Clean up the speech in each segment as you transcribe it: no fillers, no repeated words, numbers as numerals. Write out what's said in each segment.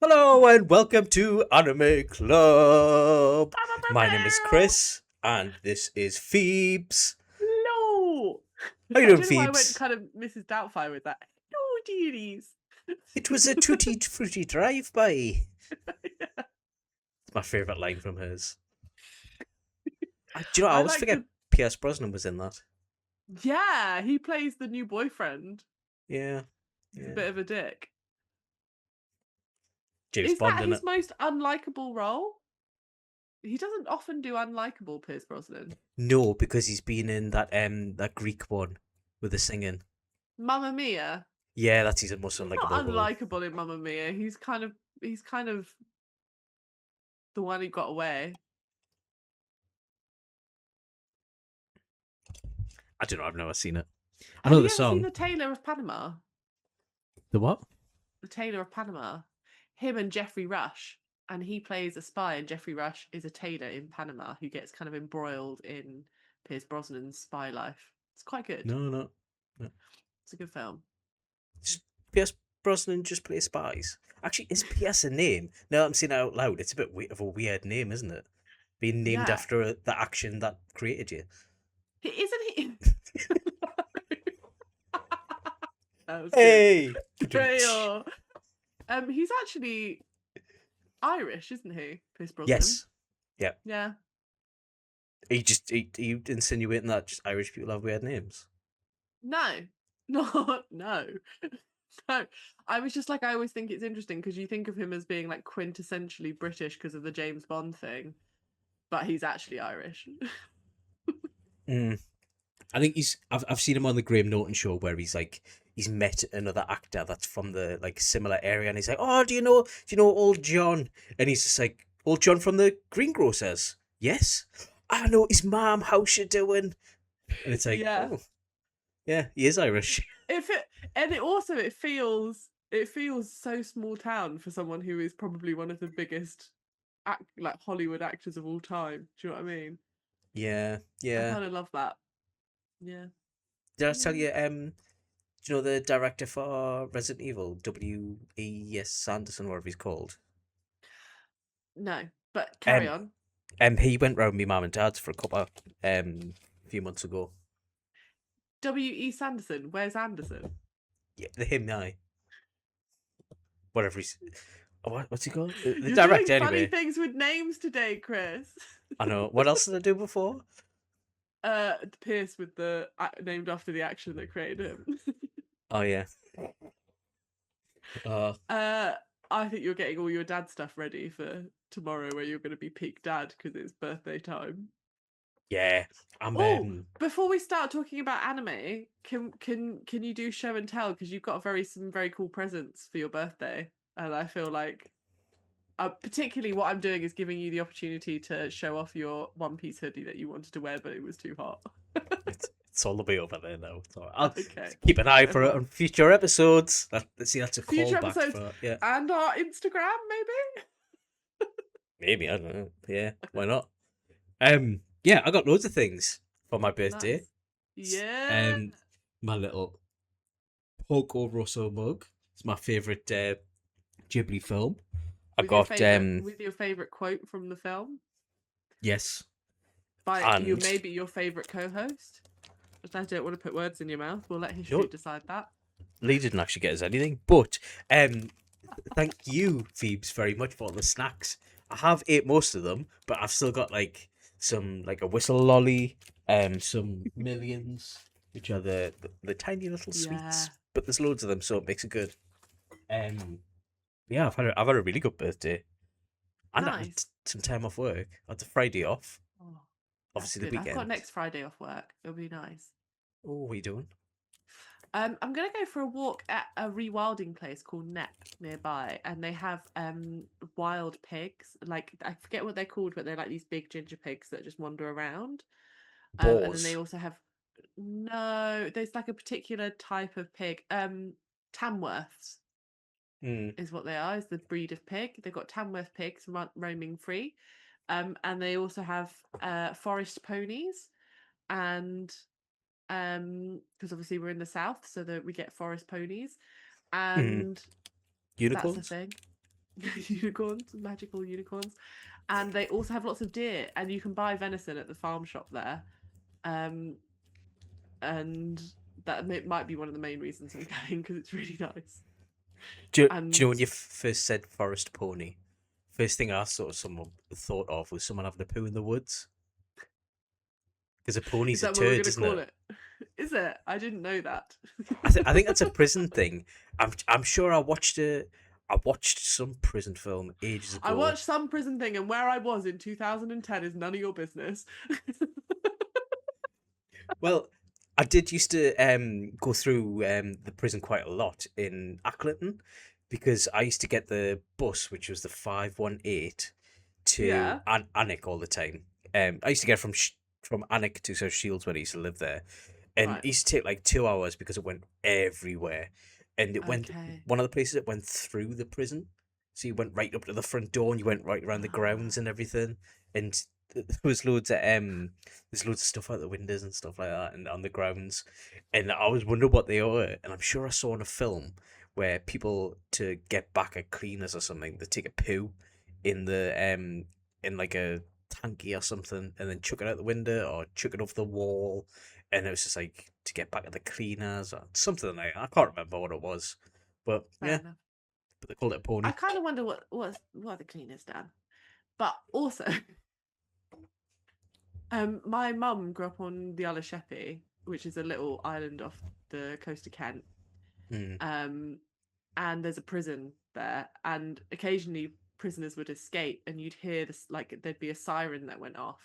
Hello and welcome to Anime Club. My name is Chris and this is Pheebs. No! How you I doing, don't know why I went Pheebs? kind of Mrs. Doubtfire with that. No, deities. It was a tutti frutti drive-by. Yeah. It's my favourite line from hers. Do you know, I I always like forget the. Pierce Brosnan was in that. Yeah, he plays the new boyfriend. Yeah, He's a yeah. bit of a dick. James Is Bond that in his it. most unlikable role? He doesn't often do unlikable Pierce Brosnan. No, because he's been in that Greek one with the singing. Mamma Mia. Yeah, that's his most He's not unlikable role. unlikable in Mamma Mia. He's kind of the one who got away. I don't know, I've never seen it. I Have know the you ever seen song. The Tailor of Panama? The what? The Tailor of Panama, him and Jeffrey Rush, and he plays a spy, and Jeffrey Rush is a tailor in Panama who gets kind of embroiled in Pierce Brosnan's spy life. It's quite good. No, no. No. It's a good film. Pierce Brosnan just plays spies. Actually, is Pierce a name? Now that I'm saying it out loud, it's a bit of a weird name, isn't it? Being named Yeah, after the action that created you. isn't he? That was good. Hey! Betrayal. He's actually Irish, isn't he? Pierce Brosnan. Yes. Yeah. Yeah. Are you insinuating that just Irish people have weird names? No. No. No. No. I was just like, I always think it's interesting because you think of him as being like quintessentially British because of the James Bond thing, but he's actually Irish. Mm. I think I've seen him on the Graham Norton show where he's met another actor that's from the like similar area and he's like, oh, do you know old John? And he's just like, old John from the greengrocers. Yes. I know his mom, how's she doing? And it's like, Yeah. oh yeah, he is Irish. If it and it also it feels so small town for someone who is probably one of the biggest like Hollywood actors of all time. Do you know what I mean? Yeah, I yeah. kind of love that. Yeah. Did I tell you, do you know the director for Resident Evil, W.E.S. Sanderson, whatever he's called? No, but carry Um, on. he went round me mum and dad's for a couple a few months ago. W.E. Sanderson. Where's Anderson? Yeah, the him now, whatever he's, what's he called? The You're doing director funny anyway. things with names today, Chris. I know. What else did I do before? Pierce with the named after the action that created him. Oh yeah. Uh, uh, I think you're getting all your dad stuff ready for tomorrow, where you're going to be peak dad because it's birthday time. yeah. I'm Oh, before we start talking about anime, can you do show and tell because you've got some very cool presents for your birthday, and I feel like. Particularly, what I'm doing is giving you the opportunity to show off your One Piece hoodie that you wanted to wear, but it was too hot. it's all the way over there now. So I'll Okay. keep an eye for it on future episodes. See, that's a Future callback episodes for yeah. and our Instagram, maybe? Maybe I don't know. Yeah, why not? Yeah, I got loads of things for my birthday. Nice. Yeah. Um, my little Poco Rosso mug. It's my favorite Ghibli film. I got With your favorite quote from the film yes, by you, and maybe your favorite co-host. But I don't want to put words in your mouth. We'll let history no, decide that. Lee didn't actually get us anything. But thank you, Phoebes, very much for the snacks. I have ate most of them, but I've still got like some like a whistle lolly, some millions, which are the tiny little Yeah. sweets. But there's loads of them, so it makes it good. Yeah, I've had a really good birthday, and I had Nice. some time off work. I had the Friday off, Oh, that's obviously the good. I've got weekend. next Friday off work. It'll be nice. Oh, what are you doing? I'm gonna go for a walk at a rewilding place called Nep nearby, and they have wild pigs. Like I forget what they're called, but they're like these big ginger pigs that just wander around. And then they Boars. also have no. There's like a particular type of pig. Tamworths Mm. is what they are. Is the breed of pig. They've got Tamworth pigs roaming free, and they also have forest ponies and because obviously we're in the south, so that we get forest ponies, Mm. and that's the Unicorns. thing. unicorns, magical unicorns, and they also have lots of deer, and you can buy venison at the farm shop there. Um, and that might be one of the main reasons I'm going, because it's really nice. Do you know And when you first said forest pony? First thing I sort of someone thought of was someone having a poo in the woods. Because a is pony's a that what we're turd, gonna isn't call it? it? Is it? I didn't know that. I think that's a prison thing. I'm sure I watched some prison film ages I ago. watched some prison thing, and where I was in 2010 is none of your business. Well, I did used to go through the prison quite a lot in Accrington because I used to get the bus, which was the 518 to Yeah. Alnwick all the time. I used to get from from Alnwick to South Shields when I used to live there, and it Right. used to take like 2 hours because it went everywhere, and it went Okay. one of the places it went through the prison, so you went right up to the front door and you went right around the grounds Ah. and everything, and there was loads of there's loads of stuff out the windows and stuff like that and on the grounds, and I was wondering what they were, and I'm sure I saw in a film where people to get back at cleaners or something, they take a poo in the in like a tanky or something, and then chuck it out the window or chuck it off the wall, and it was just like to get back at the cleaners or something like that. I can't remember what it was, but Fair yeah, enough. but they called it a I pony. kind of wonder what the cleaners done, but also, my mum grew up on the Isle of Sheppey, which is a little island off the coast of Kent. Mm. Um, and there's a prison there, and occasionally prisoners would escape, and you'd hear this, like there'd be a siren that went off.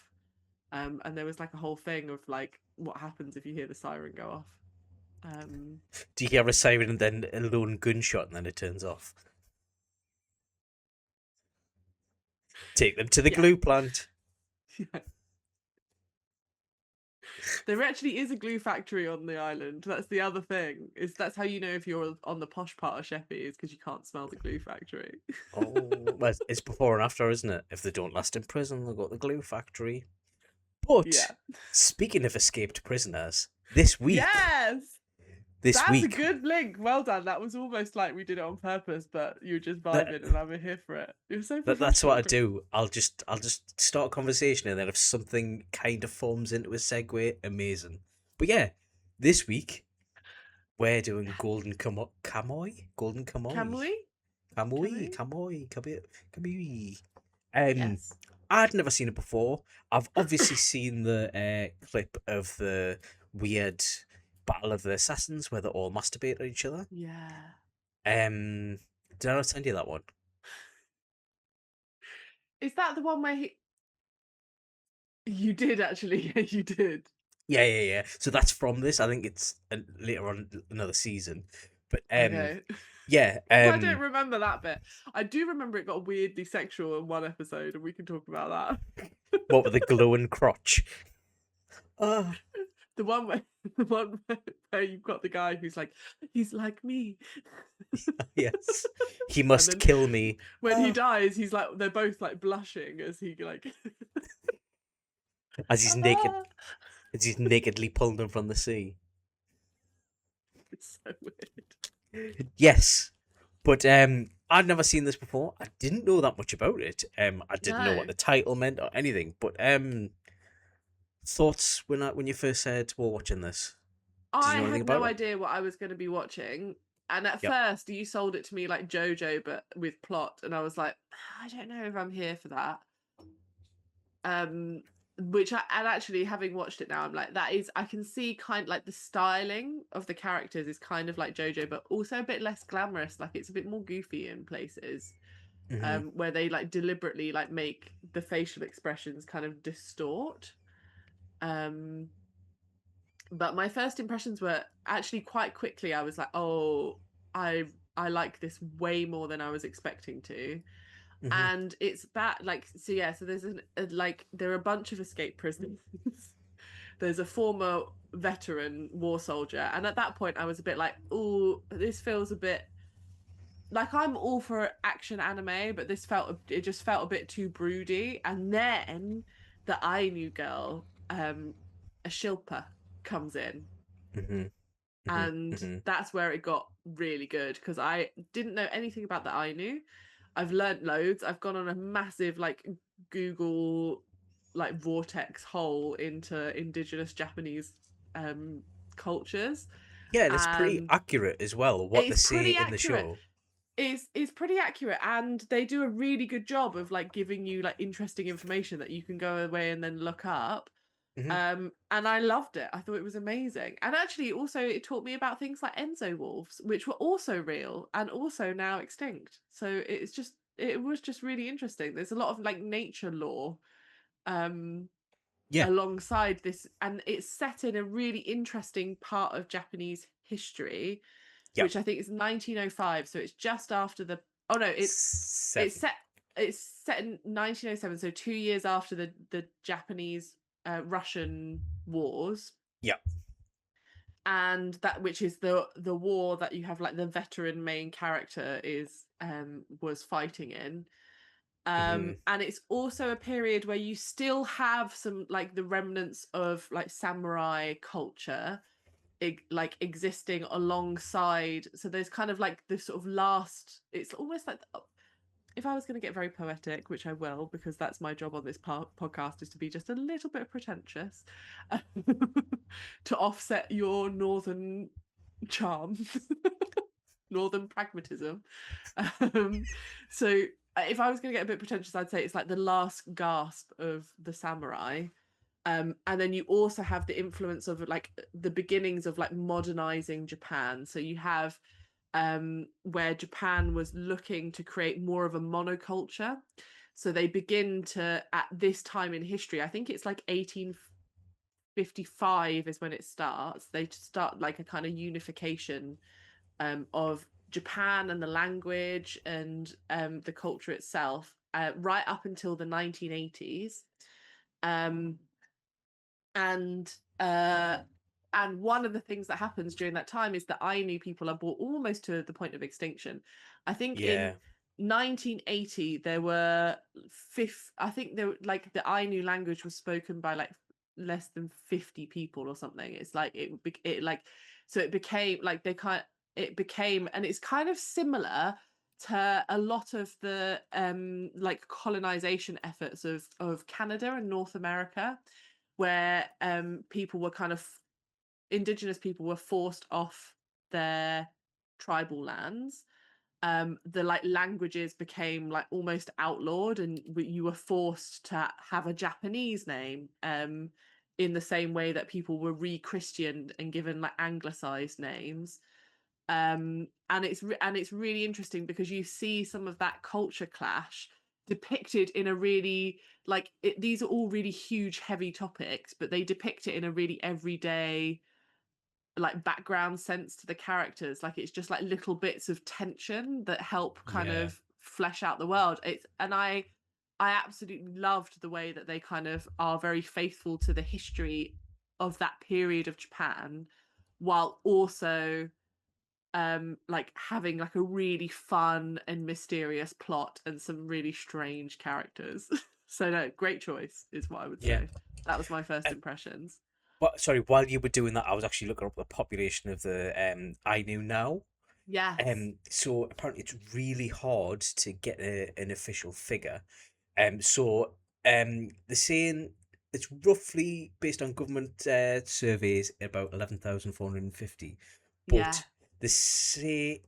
And there was like a whole thing of like what happens if you hear the siren go off. Um, Do you hear a siren and then a lone gunshot and then it turns off? Take them to the yeah. glue plant. Yeah. There actually is a glue factory on the island. That's the other thing. Is that's how you know if you're on the posh part of Sheppey, is because you can't smell the glue factory. Oh, well, it's before and after, isn't it? If they don't last in prison, they'll go to the glue factory. But Yeah. speaking of escaped prisoners, this week, Yes. this That's a week, good link. Well done. That was almost like we did it on purpose, but you were just that, vibing and I'm here for it. You're so that's what professional, I Kris. do. I'll just start a conversation, and then if something kind of forms into a segue, amazing. But yeah, this week we're doing Kamuy, Golden Kamuy, Kamuy? Kamuy, Kamuy? Kamuy, Kamuy, Kamuy. Um, Yes. I'd never seen it before. I've obviously seen the clip of the weird battle of the assassins where they all masturbate at each other. Yeah. Um, did I not send you that one? Is that the one where he. You did actually. Yeah, you did. Yeah, yeah, yeah. So that's from this. I think it's later on another season. But Okay. yeah. I don't remember that bit. I do remember it got weirdly sexual in one episode, and we can talk about that. What with the glowing crotch? Oh, The one where the one where you've got the guy who's like, he's like me. yes. He And must then kill me. when he Oh, dies, he's like, they're both like blushing as he like. as he's naked, as he's nakedly pulling them from the sea. It's so weird. Yes, but I'd never seen this before. I didn't know that much about it. I didn't know what No, the title meant or anything. But thoughts when you first said we're watching this? Did you I know anything had no about it? idea what I was going to be watching. And at Yep. first, you sold it to me like JoJo, but with plot, and I was like, I don't know if I'm here for that. Um, which and actually having watched it now, I'm like, that is, I can see kind like the styling of the characters is kind of like JoJo, but also a bit less glamorous. Like it's a bit more goofy in places, Hmm. where they like deliberately like make the facial expressions kind of distort. Um, but my first impressions were actually quite quickly. I was like, oh, I I like this way more than I was expecting to. Hmm. And it's that like, so yeah, so there's like there are a bunch of escaped prisoners. There's a former veteran war soldier, and at that point I was a bit like, oh, this feels a bit like I'm all for action anime, but it just felt a bit too broody. And then the Ainu girl, a Shilpa, comes in, Hmm. Hmm. and Hmm. that's where it got really good, because I didn't know anything about the Ainu. I've learnt loads. I've gone on a massive like Google like vortex hole into indigenous Japanese cultures, Yeah, and it's pretty and accurate as well, what they it's say pretty in the accurate. show. It's pretty accurate, and they do a really good job of like giving you like interesting information that you can go away and then look up. Hmm. And I loved it. I thought it was amazing. And actually also it taught me about things like Enzo wolves, which were also real and also now extinct. So it was just really interesting. There's a lot of like nature lore um Yeah, alongside this, and it's set in a really interesting part of Japanese history, yeah. which I think is 1905. So it's just after the oh no, it's 7. set it's set in 1907, so 2 years after the Japanese Russian wars, Yeah. and that which is the war that you have like the veteran main character is was fighting in. Hmm. And it's also a period where you still have some like the remnants of like samurai culture like existing alongside. So there's kind of like this sort of last, it's almost like if I was going to get very poetic, which I will, because that's my job on this podcast, is to be just a little bit pretentious to offset your northern charm, northern pragmatism. Um, so if I was going to get a bit pretentious, I'd say it's like the last gasp of the samurai. And then you also have the influence of like the beginnings of like modernizing Japan. So you have where Japan was looking to create more of a monoculture. So they begin to, at this time in history, I think it's like 1855 is when it starts. They start like a kind of unification of Japan and the language and the culture itself, right up until the 1980s. Um, and uh, and one of the things that happens during that time is that Ainu people are brought almost to the point of extinction. I think in Yeah. 1980 there were I think there like the Ainu language was spoken by like less than 50 people or something. It's like it like so it became like it became, and it's kind of similar to a lot of the like colonization efforts of Canada and North America, where people were kind of indigenous people were forced off their tribal lands. The like languages became like almost outlawed, and you were forced to have a Japanese name in the same way that people were re-christianed and given like anglicized names. And it's really interesting because you see some of that culture clash depicted in a really like these are all really huge heavy topics, but they depict it in a really everyday like background sense to the characters. Like it's just like little bits of tension that help kind Yeah. of flesh out the world. It's and I absolutely loved the way that they kind of are very faithful to the history of that period of Japan, while also like having like a really fun and mysterious plot and some really strange characters. So no, great choice is what I would Yeah. say. That was my first And impressions. but sorry, while you were doing that, I was actually looking up the population of the Ainu now. Yes. So apparently it's really hard to get an official figure. So they're saying it's roughly based on government surveys about 11,450, Yeah. but they say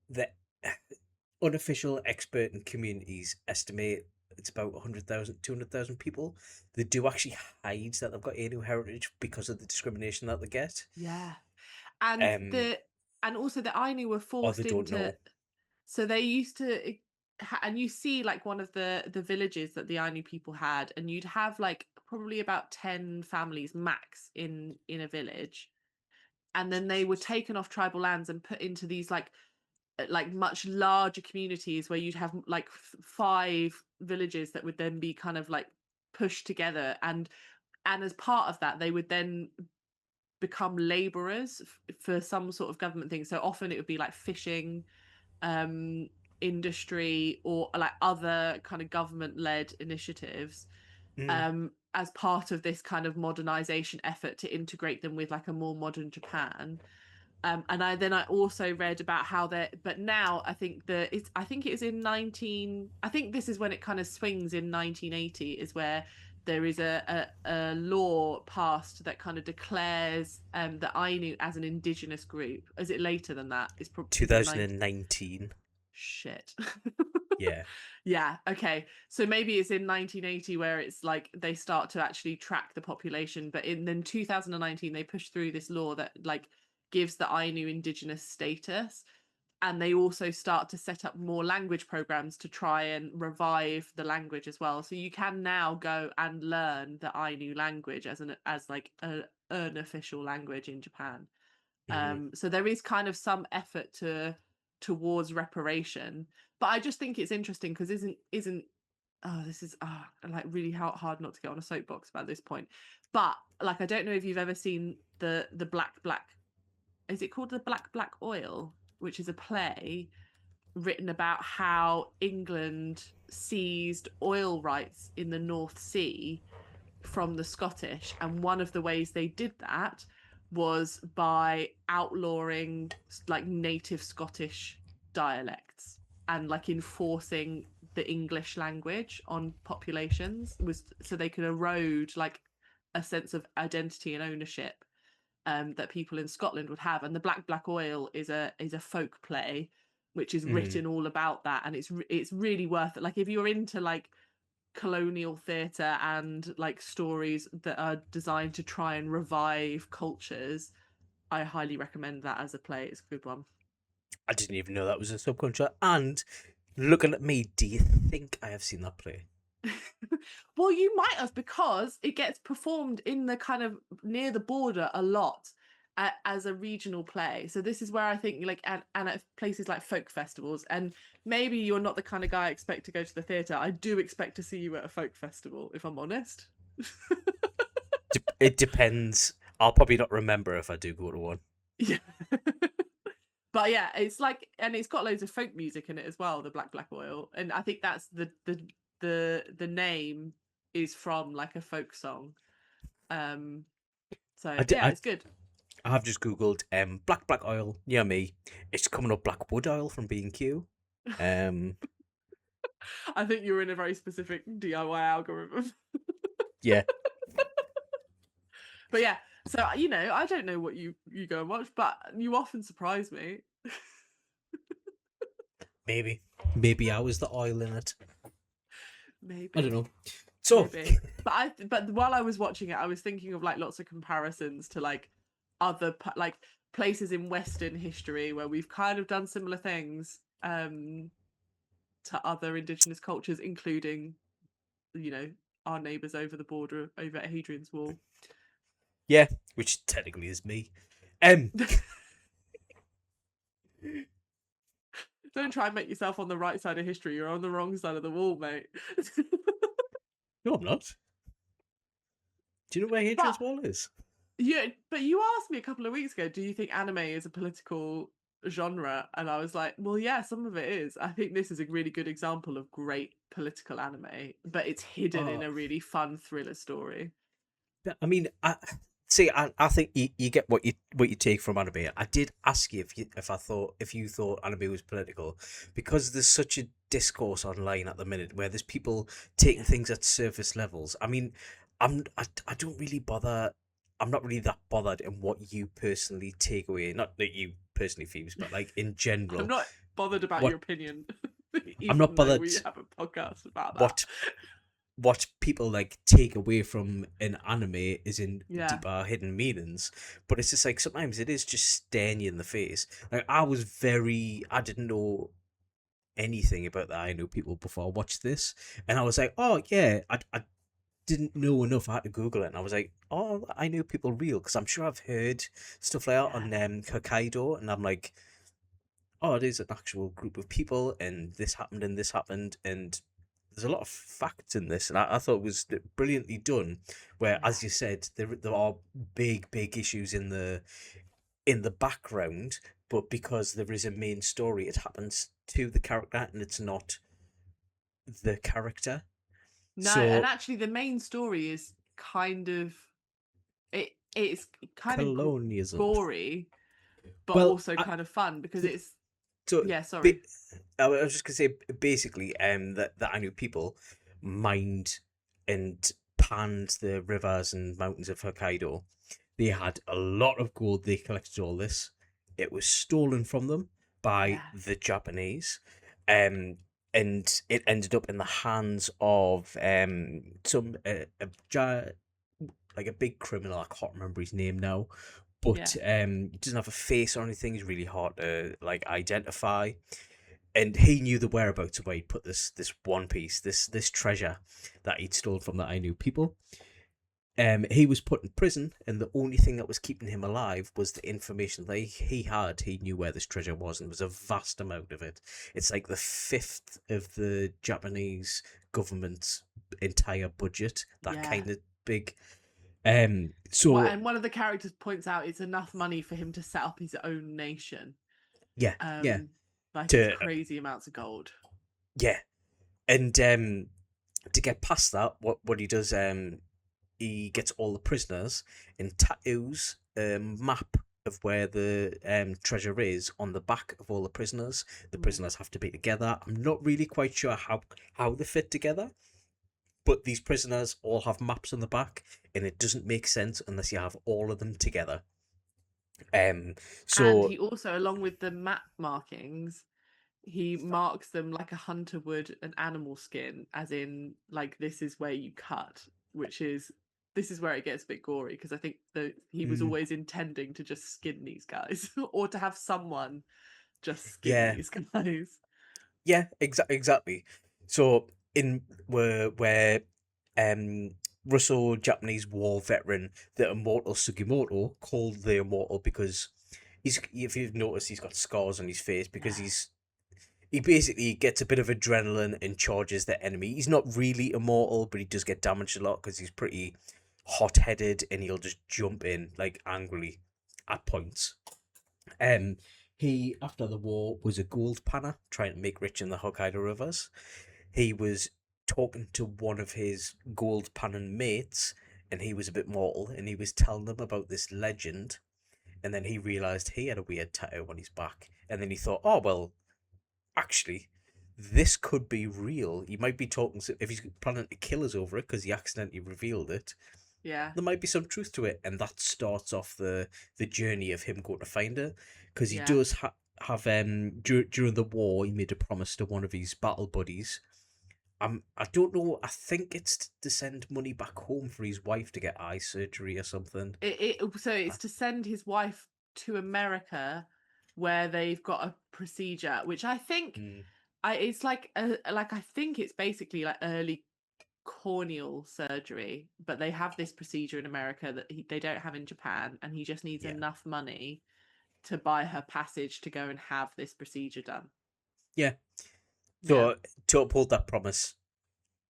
the unofficial expert in communities estimate it's about 100,000, 200,000 people. They do actually hide that they've got Ainu heritage because of the discrimination that they get. Yeah. And Um, the and also the Ainu were or they forced don't into, know. so they used to and you see like one of the villages that the Ainu people had, and you'd have like probably about 10 families max in a village, and then they were Jesus. taken off tribal lands and put into these like much larger communities where you'd have like five villages that would then be kind of like pushed together, and as part of that they would then become laborers for some sort of government thing. So often it would be like fishing um industry or like other kind of government led initiatives Mm, as part of this kind of modernization effort to integrate them with like a more modern Japan. And I also read about how but now I think it was in 19. I think this is when it kind of swings in 1980 is where there is a law passed that kind of declares the Ainu as an indigenous group. Is it later than that? Is it 2019. Shit. Yeah. Yeah, okay. So maybe it's in 1980 where it's like they start to actually track the population, but in then 2019 they push through this law that like gives the Ainu indigenous status, and they also start to set up more language programs to try and revive the language as well. So you can now go and learn the Ainu language as like an official language in Japan. Hmm. So there is kind of some effort towards reparation, but I just think it's interesting because isn't oh, this is like really hard not to get on a soapbox about this point. But like I don't know if you've ever seen the black, is it called the Black Oil, which is a play written about how England seized oil rights in the North Sea from the Scottish, and one of the ways they did that was by outlawing like native Scottish dialects and like enforcing the English language on populations, was so they could erode like a sense of identity and ownership that people in Scotland would have. And the Black Oil is a folk play which is Hmm. written all about that, and it's really worth it. Like if you're into like colonial theatre and like stories that are designed to try and revive cultures, I highly recommend that as a play. It's a good one. I didn't even know that was a subculture. And looking at me, do you think I have seen that play? Well, you might have, because it gets performed in the kind of near the border a lot as a regional play. So this is where I think like and at places like folk festivals. And maybe you're not the kind of guy I expect to go to the theatre. I do expect to see you at a folk festival, if I'm honest. It depends. I'll probably not remember if I do go to one. Yeah. But yeah, it's like, and it's got loads of folk music in it as well, the Black Oil. And I think that's the name is from like a folk song. Um so I, di- yeah, I, it's good. I have just googled black oil near me. It's coming up black wood oil from B&Q. Um, I think you're in a very specific DIY algorithm. yeah, But yeah, so I don't know what you go and watch, but you often surprise me. maybe I was the oil in it. I don't Maybe, know. So, maybe. But while I was watching it, I was thinking of like lots of comparisons to like other like places in Western history where we've kind of done similar things to other indigenous cultures, including you know our neighbours over the border over at Hadrian's Wall. yeah, which technically is me. Um, Don't try and make yourself on the right side of history. You're on the wrong side of the wall, mate. no, I'm not. Do you know where but Hadrian's Wall is? you asked me a couple of weeks ago, do you think anime is a political genre? And I was like, well, yeah, some of it is. I think this is a really good example of great political anime, but it's hidden in Oh, a really fun thriller story. I mean, I think you get what you take from anime. I did ask you if you thought anime was political, because there's such a discourse online at the minute where there's people taking Yeah. things at surface levels. I mean, I don't really bother. I'm not really that bothered in what you personally take away. Not that you personally, Phoebes, but like in I'm general, not bothered about what your opinion, I'm not even though bothered we have a podcast about that. what what people like take away from an anime is in Yeah. deeper hidden meanings, but it's just like sometimes it is just staring you in the face. Like I didn't know anything about that. I know people before I watched this, and I was like, oh yeah, I didn't know enough. I had to Google it, and I was like, oh, I know people real, because I'm sure I've heard stuff like that Yeah. on Hokkaido, and I'm like, oh, it is an actual group of people, and this happened, and there's a lot of facts in this, and I thought it was brilliantly done. Where, Yeah. as you said, there are big issues in the background, but because there is a main story, it happens to the character, and it's not the character. No, and So actually the main story is kind of it's kind of colonialism. gory, but Well, also kind of fun because so, it's so yeah. ba- Sorry. I was just gonna say basically, that I knew people mined and panned the rivers and mountains of Hokkaido. They had a lot of gold. They collected all this. It was stolen from them by Yeah, the Japanese, um, and it ended up in the hands of some like a big criminal. I can't remember his name now, yeah, but he doesn't have a face or anything. He's really hard to like identify, and he knew the whereabouts of where he'd put this one piece, this treasure that he'd stolen from the Ainu people. He was put in prison, and the only thing that was keeping him alive was the information that he had. He knew where this treasure was, and it was a vast amount of it. It's like the fifth of the Japanese government's entire budget. That yeah. kind of big. Well, So and one of the characters points out it's enough money for him to set up his own nation. yeah, yeah, Um, like it's to crazy amounts of gold. yeah, and to get past that, what he does, he gets all the prisoners and tattoos a map of where the treasure is on the back of all the prisoners. The Mm. prisoners have to be together. I'm not really quite sure how they fit together, but these prisoners all have maps on the back, and it doesn't make sense unless you have all of them together. Um, And so he also, along with the map markings, he marks them like a hunter would an animal skin, as in like this is where you cut, which is this is where it gets a bit gory because I think that he was mm, always intending to just skin these guys or to have someone just skin yeah, these guys. yeah, exactly. So in where um Russo Japanese war veteran, the immortal Sugimoto, called the immortal because he's, if you've noticed, he's got scars on his face because Yeah, he basically gets a bit of adrenaline and charges the enemy. He's not really immortal, but he does get damaged a lot because he's pretty hot headed and he'll just jump in like angrily at points. Um, he, after the war, was a gold panner trying to make rich in the Hokkaido rivers. He was talking to one of his gold panning mates, and he was a bit mortal, and he was telling them about this legend. And then he realized he had a weird tattoo on his back, and then he thought, oh well, actually, this could be real. He might be talking if he's planning to kill us over it because he accidentally revealed it. yeah, There might be some truth to it, and that starts off the journey of him going to find her, because he yeah. does have during the war he made a promise to one of his battle buddies. I don't know. I think it's to send money back home for his wife to get eye surgery or something. So it's to send his wife to America where they've got a procedure, which I think Mm, it's like I think it's basically like early corneal surgery, but they have this procedure in America that they don't have in Japan, and he just needs yeah, enough money to buy her passage to go and have this procedure done. yeah. Yeah, So to uphold that promise,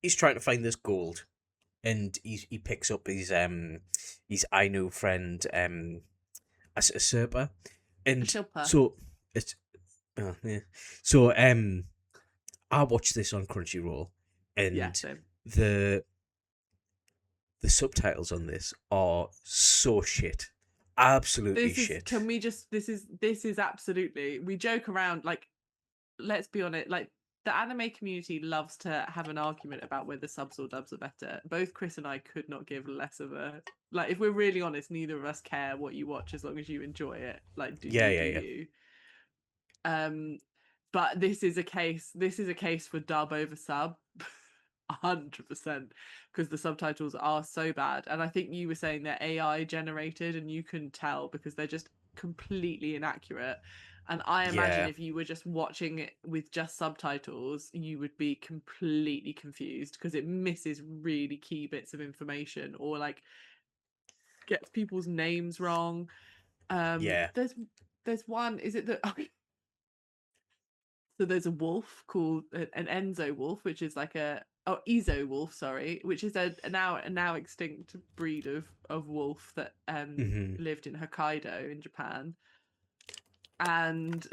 he's trying to find this gold, and he picks up his Ainu friend a Serpa, a and shilpa. so it's yeah. So I watched this on Crunchyroll, Yeah, and so the the subtitles on this are so shit, absolutely this is shit. can we just this is absolutely we joke around like let's be honest, like the anime community loves to have an argument about whether subs or dubs are better. Both Chris and I could not give less of a like if we're really honest, neither of us care what you watch as long as you enjoy it. Like do Yeah, you yeah, do yeah, you? Um but this is a case for dub over sub. 100% because the subtitles are so bad, and I think you were saying they're AI generated and you can tell because they're just completely inaccurate. And I imagine yeah, if you were just watching it with just subtitles you would be completely confused because it misses really key bits of information or like gets people's names wrong. yeah. There's one, is it the so there's a wolf called an Enzo wolf, which is like a Ezo wolf, sorry, which is a now extinct breed of wolf that Hmm. lived in Hokkaido in Japan, and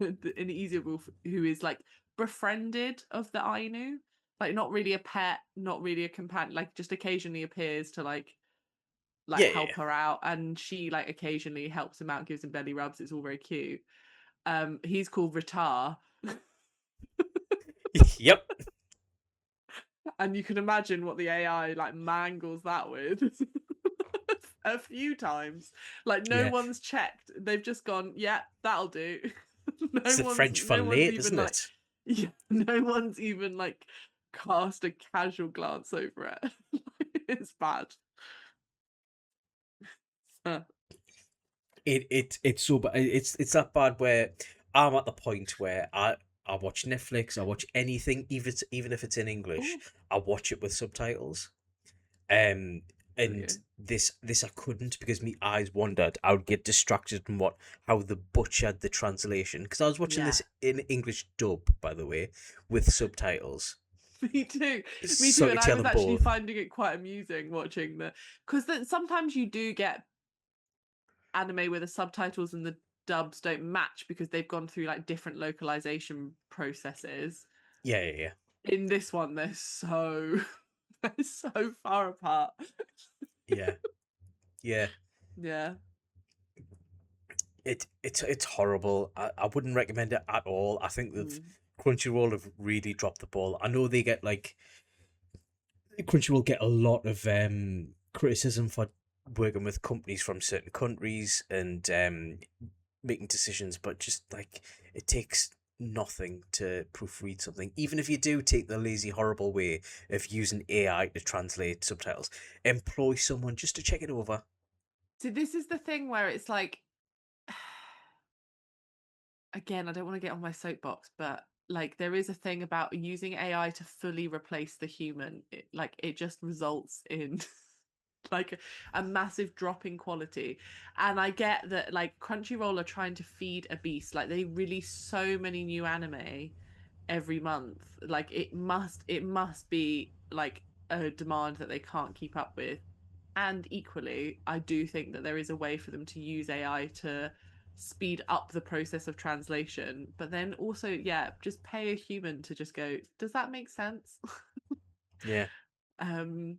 an Ezo wolf who is like befriended of the Ainu, like not really a pet, not really a companion, like just occasionally appears to like like Yeah, help her out, and she like occasionally helps him out, gives him belly rubs. It's all very cute. He's called Ratar. yeah. Yep. And you can imagine what the AI like mangles that with a few times. Like no Yeah. one's checked. They've just gone, yeah, that'll do. It's the French for no one's late, even isn't like it? yeah, no one's even like cast a casual glance over it. It's bad. It's so bad. It's that bad where I'm at the point where I watch Netflix, I watch anything, even if it's in English, Oh, I watch it with subtitles. Um, and brilliant. this I couldn't because my eyes wandered. I would get distracted from how the butchered the translation because I was watching Yeah. this in English dub, by the way, with subtitles. Me too. Me So too. I And could I tell was them actually both. finding it quite amusing watching because then sometimes you do get anime where the subtitles and the dubs don't match because they've gone through like different localization processes. Yeah, yeah, yeah, In this one, they're so they're so far apart. yeah, yeah. Yeah. It's horrible. I wouldn't recommend it at all. I think that Mm. Crunchyroll have really dropped the ball. I know they get like Crunchyroll get a lot of criticism for working with companies from certain countries and making decisions, but just like it takes nothing to proofread something. Even if you do take the lazy, horrible way of using AI to translate subtitles, employ someone just to check it over. So this is the thing where it's like again, I don't want to get on my soapbox, but like there is a thing about using AI to fully replace the human. Like it just results in like a massive drop in quality. And I get that like Crunchyroll are trying to feed a beast. Like they release so many new anime every month. Like it must be like a demand that they can't keep up with. And equally, I do think that there is a way for them to use AI to speed up the process of translation, but then also, yeah, just pay a human to just go, does that make sense? Yeah. um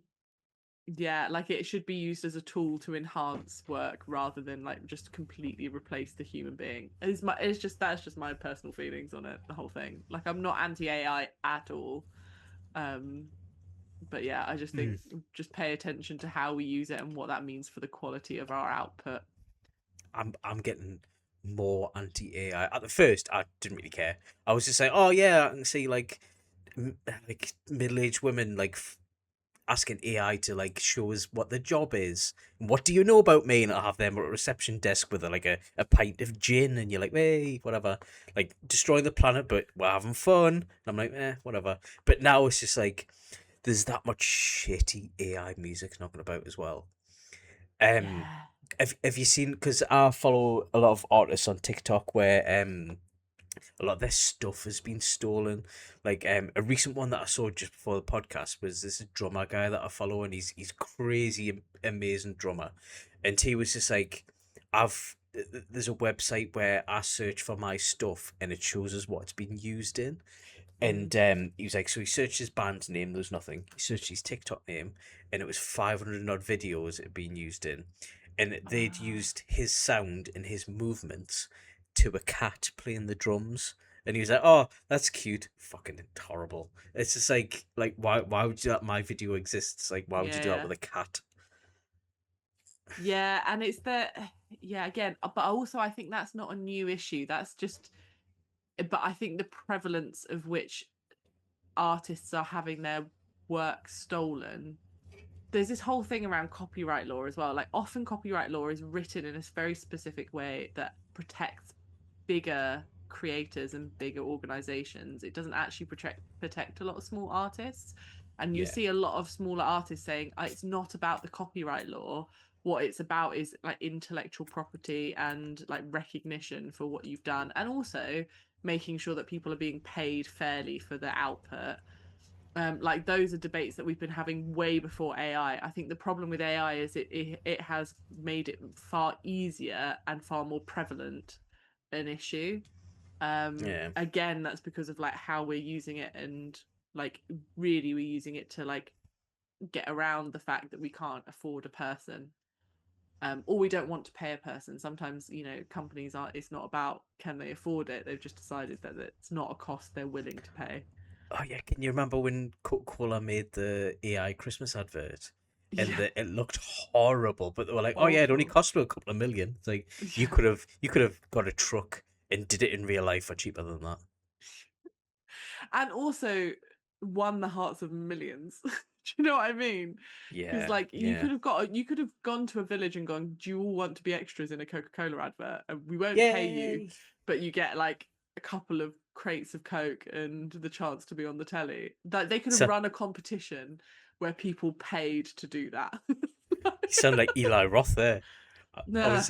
yeah, like it should be used as a tool to enhance work rather than like just completely replace the human being. It's just that's just my personal feelings on it, the whole thing. Like I'm not anti AI at all. Um but yeah, I just think Mm. just pay attention to how we use it and what that means for the quality of our output. I'm getting more anti AI. At the first, I didn't really care. I was just like, oh yeah, I can see like middle aged women asking AI to like show us what the job is. What do you know about me? And I'll have them at a reception desk with a pint of gin, and you're like, hey, whatever, like destroying the planet, but we're having fun. And I'm like, whatever. But now it's just like there's that much shitty AI music knocking about as well. Um, Yeah. have you seen? Because I follow a lot of artists on TikTok where a lot of their stuff has been stolen. Like a recent one that I saw just before the podcast was this drummer guy that I follow, and he's crazy amazing drummer, and he was just like, there's a website where I search for my stuff and it shows us what it's been used in. Mm. And he was like, so he searched his band's name, there was nothing. He searched his TikTok name, and it was 500 odd videos it had been used in. And they'd Uh, used his sound and his movements to a cat playing the drums. And he was like, oh, that's cute. Fucking horrible. It's just like why would you let my video exist? It's like, why would you do that yeah. with a cat? Yeah, and it's the yeah, again, but also I think that's not a new issue. That's just but I think the prevalence of which artists are having their work stolen. There's this whole thing around copyright law as well. Like often copyright law is written in a very specific way that protects bigger creators and bigger organizations. It doesn't actually protect a lot of small artists. And you Yeah. see a lot of smaller artists saying it's not about the copyright law. What it's about is like intellectual property and like recognition for what you've done, and also making sure that people are being paid fairly for their output. Like those are debates that we've been having way before AI. I think the problem with AI is it has made it far easier and far more prevalent an issue. Yeah. Again, that's because of like how we're using it, and like really we're using it to like get around the fact that we can't afford a person. or we don't want to pay a person. Sometimes, companies are, it's not about can they afford it, they've just decided that it's not a cost they're willing to pay. Oh yeah, can you remember when Coca-Cola made the AI Christmas advert? And Yeah. it looked horrible, but they were like, "Oh yeah, it only Awful. cost me a couple of million." It's like Yeah. you could have got a truck and did it in real life for cheaper than that. And also won the hearts of millions. Do you know what I mean? Because Yeah, like yeah, you could have gone to a village and gone, do you all want to be extras in a Coca-Cola advert? And we won't pay you, yay! but you get like a couple of crates of Coke and the chance to be on the telly. That they could have So run a competition where people paid to do that. you sound like Eli Roth there. I Nah. was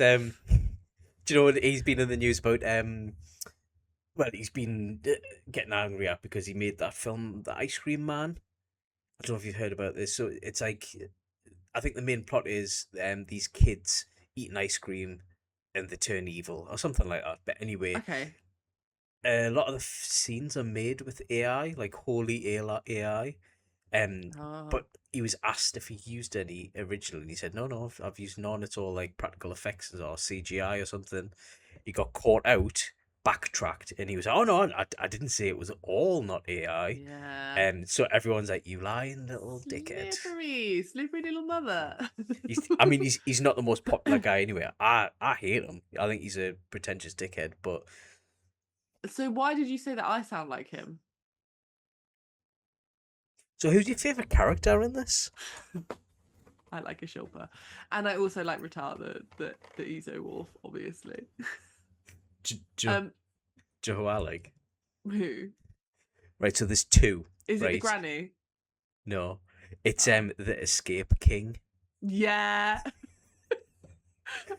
do you know what he's been in the news about? Well, he's been getting angry at because he made that film, The Ice Cream Man. I don't know if you've heard about this. So it's like I think the main plot is these kids eating ice cream and they turn evil or something like that. But anyway, Okay. a lot of the scenes are made with AI, like wholly AI. Um, Oh. but he was asked if he used any originally, and he said, "No, no, I've used none. It's all like practical effects or CGI or something." He got caught out, backtracked, and he was, "Oh no, I didn't say it was all not AI." Yeah. And so everyone's like, "You lying little dickhead." Slippery little mother. I mean, he's not the most popular guy anyway. I hate him. I think he's a pretentious dickhead. But So why did you say that I sound like him? so, who's your favorite character in this? I like a Shilpa, and I also like Ratar, the Ezo Wolf, obviously. Joe Um, Joe I like. who Right. So there's two. is it? The Right. granny? No, it's Oh, the Escape King. yeah.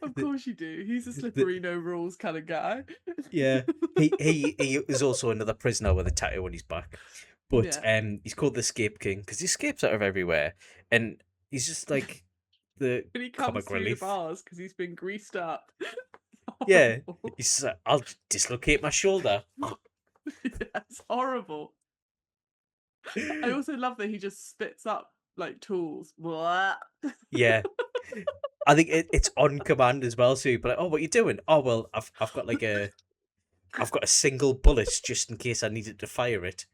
Of The, course you do. He's a the, slippery, no rules kind of guy. yeah, he is also another prisoner with a tattoo on his back, but Yeah, he's called the Escape King because he escapes out of everywhere, and he's just like the and he comes comic through the relief. bars because he's been greased up. Yeah, Horrible. he's just like, I'll dislocate my shoulder. Yeah, it's horrible. I also love that he just spits up like tools. Blah. Yeah, I think it's on command as well. So you'd be like, "Oh, what you doing? Oh, well, I've got a single bullet just in case I needed to fire it.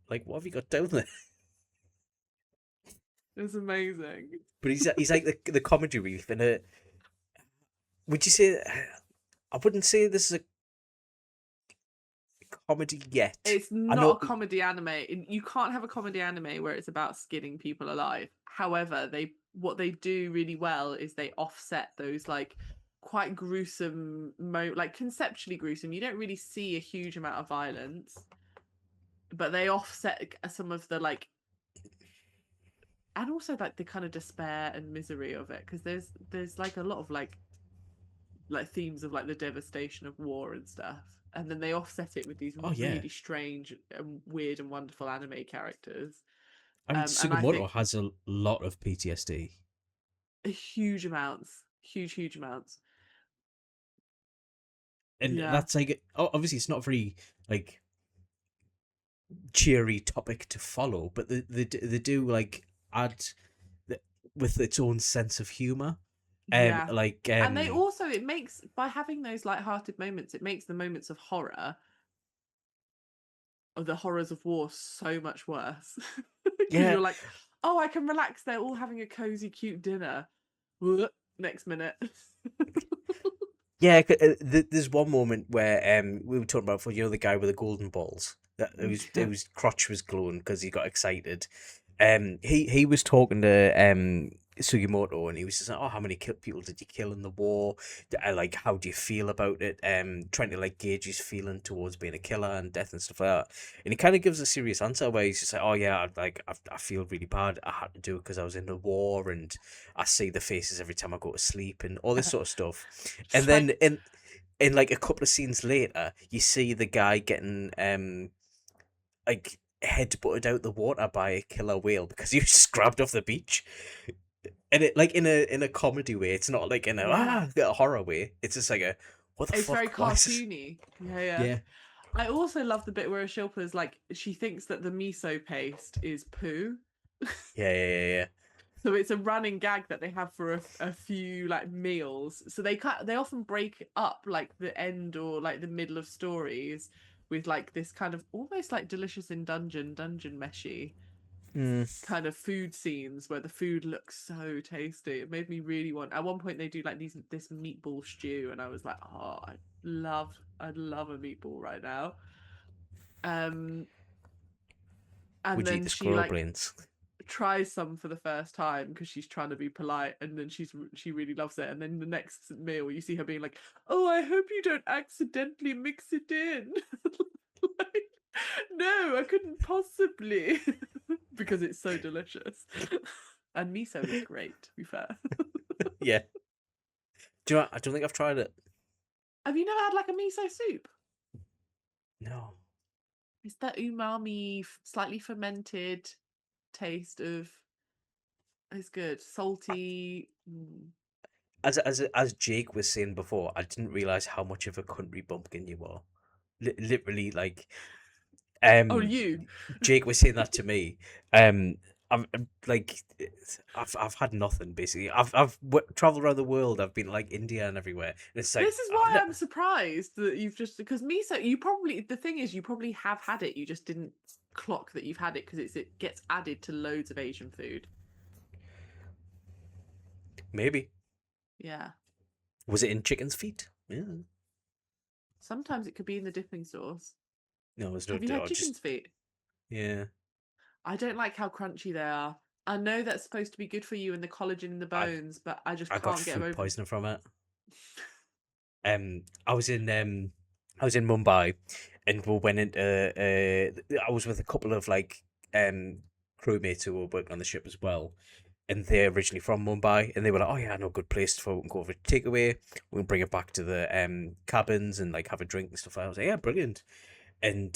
Like, what have you got down there?" It's amazing. But he's like the comedy relief in a. Would you say? I wouldn't say this is a comedy yet. It's I not know. a comedy anime. You can't have a comedy anime where it's about skinning people alive. However, what they do really well is they offset those like quite gruesome like conceptually gruesome. You don't really see a huge amount of violence, but they offset some of the like, and also like the kind of despair and misery of it, because there's like a lot of like themes of like the devastation of war and stuff, and then they offset it with these Oh yeah. really strange and weird and wonderful anime characters. I mean, And I Sugimoto think has a lot of PTSD, huge amounts, huge amounts. and Yeah, that's like obviously it's not very like cheery topic to follow, but they do like add the, with its own sense of humor. yeah. Like And they also, it makes, by having those light-hearted moments, it makes the moments of horror, of the horrors of war, so much worse. Because yeah, you're like, oh, I can relax. They're all having a cozy, cute dinner. Next minute. yeah. There's one moment where we were talking about for the guy with the golden balls. That Yeah. his crotch was glowing because he got excited. He was talking to Sugimoto, and he was just like, "Oh, how many people did you kill in the war? Like, how do you feel about it?" Trying to like gauge his feeling towards being a killer and death and stuff like that. And he kind of gives a serious answer where he's just like, "Oh yeah, I feel really bad. I had to do it because I was in the war, and I see the faces every time I go to sleep, and all this sort of stuff." And Just then like, in like a couple of scenes later, you see the guy getting like head butted out the water by a killer whale because he was just grabbed off the beach. And it like in a comedy way. It's not like in yeah. a horror way. It's just like a what the It's very fuck? Why is this? cartoony. Yeah, yeah. Yeah. I also love the bit where Ashilpa is like, she thinks that the miso paste is poo. Yeah, yeah, yeah, yeah. So it's a running gag that they have for a few like meals. So they often break up like the end or like the middle of stories with like this kind of almost like Delicious in dungeon meshy Mm. kind of food scenes where the food looks so tasty. It made me really want. At one point they do like this meatball stew, and I was like, oh, I'd love a meatball right now. Um, and Would you eat then the she squirrel like brains? tries some for the first time because she's trying to be polite, and then she really loves it, and then the next meal you see her being like, oh, I hope you don't accidentally mix it in. Like, no, I couldn't possibly. Because it's so delicious. And miso is great, to be fair. Yeah. Do you know what? I don't think I've tried it. Have you never had like a miso soup? No. It's that umami, slightly fermented taste of. It's good, salty. As Jake was saying before, I didn't realize how much of a country bumpkin you are. Literally, like, Oh, um, you. Jake was saying that to me. Um, I'm like, I've had nothing basically. I've traveled around the world. I've been like India and everywhere. And it's like This is I've why never. I'm surprised that you've just because miso. You probably the thing is you probably have had it. You just didn't clock that you've had it because it gets added to loads of Asian food. Maybe Yeah. was it in chicken's feet? Yeah. Sometimes it could be in the dipping sauce. No, it was no. Have you had Just chicken's feet? yeah. I don't like how crunchy they are. I know that's supposed to be good for you and the collagen in the I bones, but I just I got can't get food over. poisoning from it. I was in Mumbai, and we went into I was with a couple of like crewmates who were working on the ship as well, and they're originally from Mumbai, and they were like, "Oh yeah, I know a good place for we can go over to takeaway. We can bring it back to the cabins and like have a drink and stuff." I was like, "Yeah, brilliant." And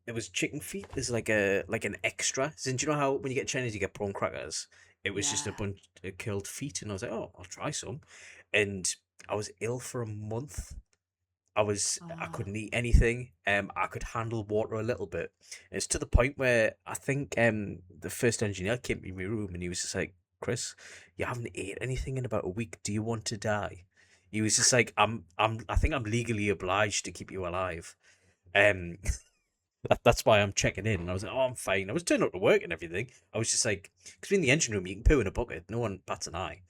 there was chicken feet. There's like an extra. So, do you know how when you get Chinese, you get prawn crackers? It was just a Yeah. bunch of killed feet, and I was like, "Oh, I'll try some." And I was ill for a month. I Oh. couldn't eat anything. I could handle water a little bit. And it's to the point where I think the first engineer came to my room and he was just like, "Chris, you haven't ate anything in about a week. Do you want to die?" He was just like, I think I'm legally obliged to keep you alive." Um, that's why I'm checking in. And I was like, "Oh, I'm fine." I was turning up to work and everything. I was just like, because in the engine room you can poo in a bucket. No one bats an eye.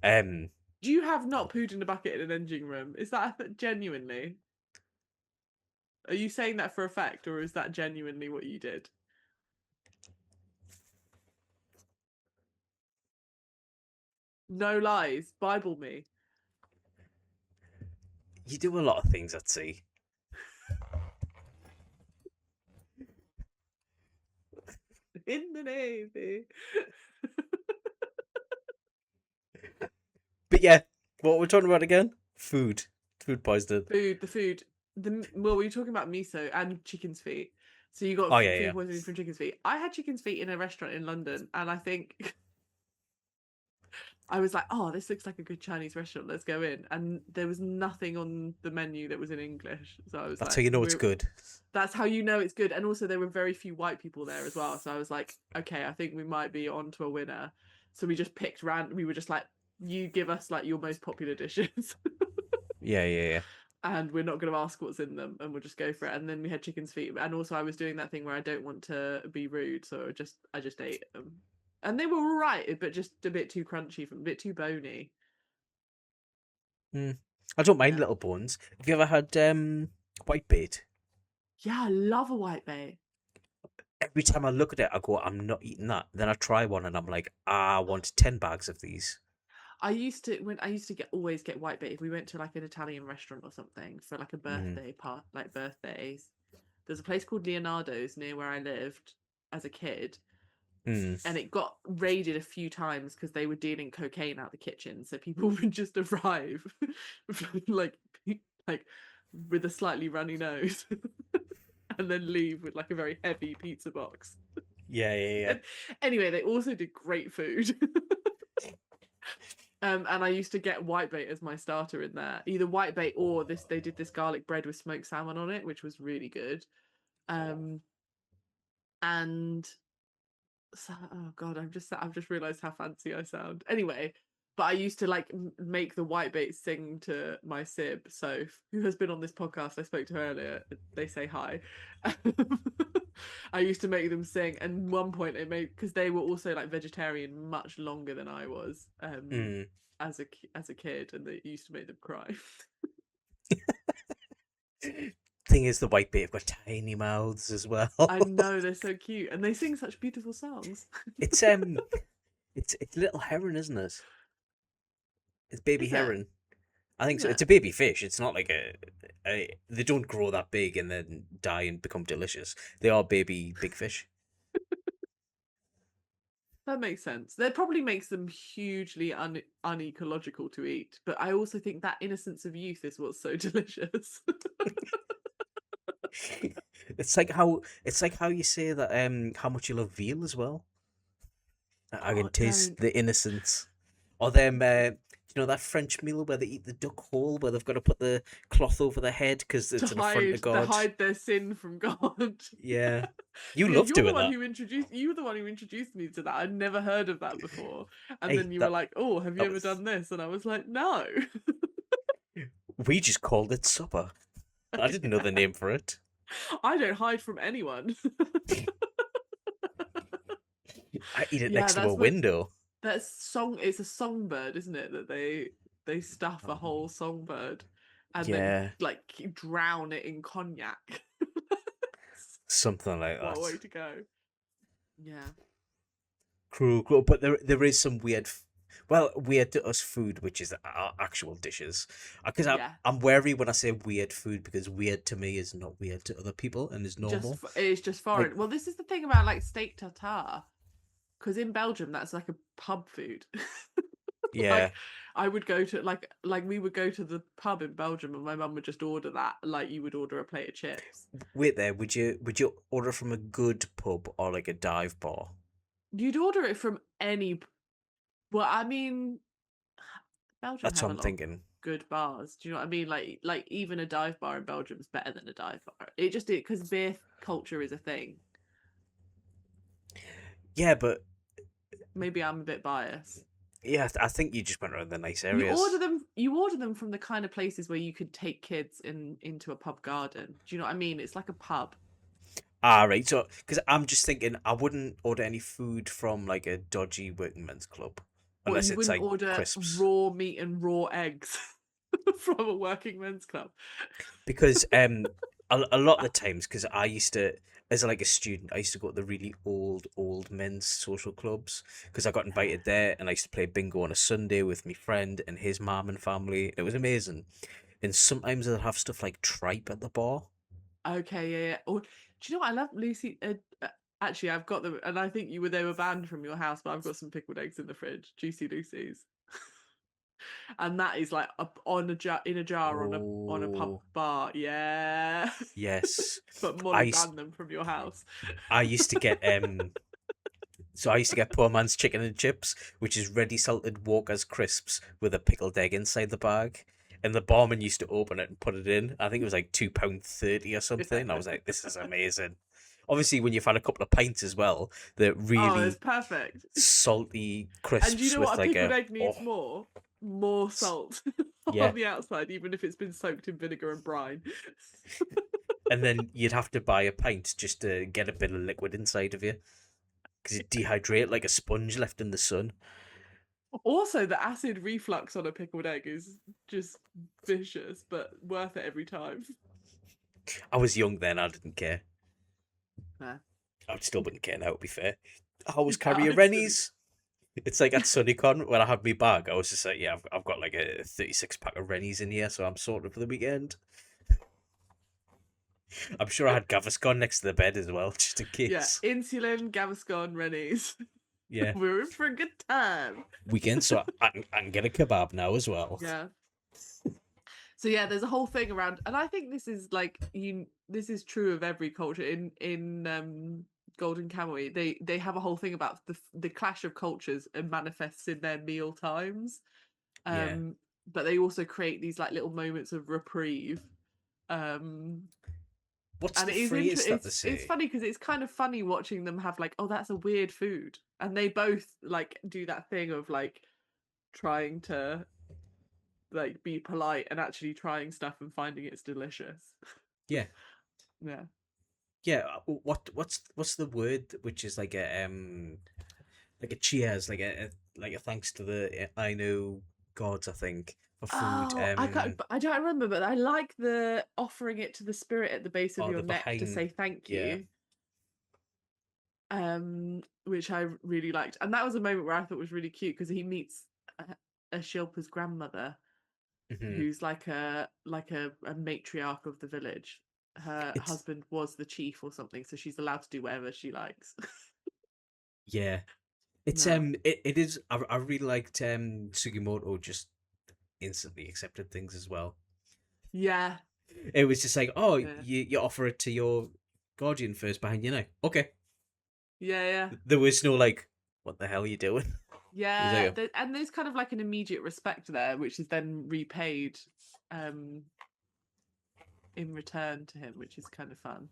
Um, You have not pooed in a bucket in an engine room. Is that genuinely? Are you saying that for a fact, or is that genuinely what you did? No lies. Bible me. you do a lot of things at sea. In the Navy. But yeah, what we're talking about again? Food poisoning. Food, the food. Well, we were talking about miso and chicken's feet. So you got Oh yeah, food yeah. poisoning from chicken's feet. I had chicken's feet in a restaurant in London, and I think I was like, "Oh, this looks like a good Chinese restaurant. Let's go in." And there was nothing on the menu that was in English, so I was That's how like, you know it's "We're." good. That's how you know it's good. And also, there were very few white people there as well, so I was like, "Okay, I think we might be on to a winner." So we just picked random. We were just like, "You give us like your most popular dishes." Yeah, yeah, yeah. And we're not going to ask what's in them, and we'll just go for it. And then we had chicken's feet, and also I was doing that thing where I don't want to be rude, so I just ate them, and they were all right, but just a bit too crunchy, a bit too bony. Mm. I don't mind Yeah, little bones. Have you ever had whitebait? yeah, I love a white bait. Every time I look at it, I go, "I'm not eating that." Then I try one, and I'm like, "I want 10 bags of these." I used to get always get white bait if we went to like an Italian restaurant or something for like a Mm. birthday part, like birthdays. There's a place called Leonardo's near where I lived as a kid, Mm. and it got raided a few times because they were dealing cocaine out the kitchen. So people would just arrive, like like with a slightly runny nose, and then leave with like a very heavy pizza box. Yeah, yeah, yeah. And anyway, they also did great food. And I used to get whitebait as my starter in there, either whitebait or this. They did this garlic bread with smoked salmon on it, which was really good. And So, oh god, I've just realized how fancy I sound. Anyway, but I used to like make the whitebait sing to my sib, so who has been on this podcast. I spoke to her earlier. They say hi. I used to make them sing, and one point it made, because they were also like vegetarian much longer than I was Mm. as a kid, and they used to make them cry. Thing is, the white bait have got tiny mouths as well. I know, they're so cute, and they sing such beautiful songs. It's it's little heron, isn't it? It's baby Is it? heron. I think Is so. it? It's a baby fish. It's not like they don't grow that big and then die and become delicious. They are baby big fish. That makes sense. That probably makes them hugely unecological to eat, but I also think that innocence of youth is what's so delicious. It's like how you say that how much you love veal as well. I can Oh, taste don't the innocence. Or them, you know that French meal where they eat the duck whole, where they've got to put the cloth over their head because to it's an affront to God. hide their sin from God. Yeah, you Yeah, love you're the doing one that. who introduced me to that. I'd never heard of that before. And Hey, then you were that like, "Oh, have you that ever was done this?" And I was like, "No." we just called it supper. I didn't know the name for it. I don't hide from anyone. I eat it Yeah, next to a that's what window. that's song. It's a songbird, isn't it? That they stuff a whole songbird and then Yeah, like drown it in cognac. something like What a way that. to go! Yeah, Cruel, cruel. But there is some well, weird to us food, which is our actual dishes. Because yeah. I'm wary when I say weird food because weird to me is not weird to other people and is normal. It's just Like, foreign. Well, this is the thing about like steak tartare, because in Belgium that's like a pub food. yeah. Like I would go to like we would go to the pub in Belgium and my mum would just order that like you would order a plate of chips. Wait there. Would you order from a good pub or like a dive bar? You'd order it from any. Well, I mean, Belgium That's have what a I'm lot of thinking. good bars. Do you know what I mean? Like even a dive bar in Belgium is better than a dive bar. It just because beer culture is a thing. Yeah, but Maybe I'm a bit biased. yeah, I think you just went around the nice You order areas. them. You order them from the kind of places where you could take kids into a pub garden. Do you know what I mean? It's like a pub. Ah, right. So, because I'm just thinking, I wouldn't order any food from like a dodgy working men's club What, unless you it's wouldn't like order crisps. raw meat and raw eggs from a working men's club. Because a lot of the times, because I used to, as like a student, I used to go to the really old men's social clubs because I got invited there, and I used to play bingo on a Sunday with my friend and his mum and family. It was amazing. And sometimes they'll have stuff like tripe at the bar. Okay, yeah, yeah. Or do you know what? I love Lucy. Actually, I've got them, and I think they were banned from your house, but I've got some pickled eggs in the fridge, juicy Lucy's, and that is like on a jar in a jar on a pub Oh, bar. Yeah, yes. but I Molly used banned them from your house. I used to get so I used to get poor man's chicken and chips, which is ready salted Walker's crisps with a pickled egg inside the bag. And the barman used to open it and put it in. I think it was like £2.30 or something. I was like, this is amazing. Obviously, when you've had a couple of pints as well, the Oh, it's really perfect. salty And do you crisps know what with a like pickled a egg oh needs more? More salt yeah. on the outside, even if it's been soaked in vinegar and brine. And then you'd have to buy a pint just to get a bit of liquid inside of you because it dehydrate like a sponge left in the sun. Also, the acid reflux on a pickled egg is just vicious, but worth it every time. I was young then. I didn't care. Nah. I still wouldn't care now. To be fair, I always Yeah, carry a I'd still. Rennies. It's like at SunnyCon when I had my bag, I was just like, yeah, I've got like a 36 pack of Rennies in here, so I'm sorted for the weekend. I'm sure I had Gaviscon next to the bed as well, just in Yeah, case. insulin, Gaviscon, Rennies. Yeah, We're in for a good time. weekend, so I can get a kebab now as well. Yeah. So yeah, there's a whole thing around, and I think this is like this is true of every culture in Golden Kamuy. They have a whole thing about the clash of cultures and manifests in their meal times. Yeah, Um, but they also create these like little moments of reprieve. Um, What's And the it is phrase that they it's say? funny because it's kind of funny watching them have like, oh, that's a weird food, and they both like do that thing of like trying to like be polite and actually trying stuff and finding it's delicious. Yeah, Yeah. yeah. What's the word which is like a cheers, like a thanks to the I know gods, I think, for food. Oh, I don't remember, but I like the offering it to the spirit at the base of Or your the neck to behind, say thank yeah. you. Which I really liked. And that was a moment where I thought was really cute because he meets a Shilpa's grandmother Hmm. who's like a matriarch of the village. Her It's husband was the chief or something, so she's allowed to do whatever she likes. yeah. It's No. it is. I really liked Sugimoto just instantly accepted things as well. Yeah. It was just like, oh, Yeah. you offer it to your guardian first behind your neck. Okay. Yeah, yeah. There was no like, what the hell are you doing? It was Yeah. like, And there's kind of like an immediate respect there, which is then repaid um in return to him, which is kind of fun.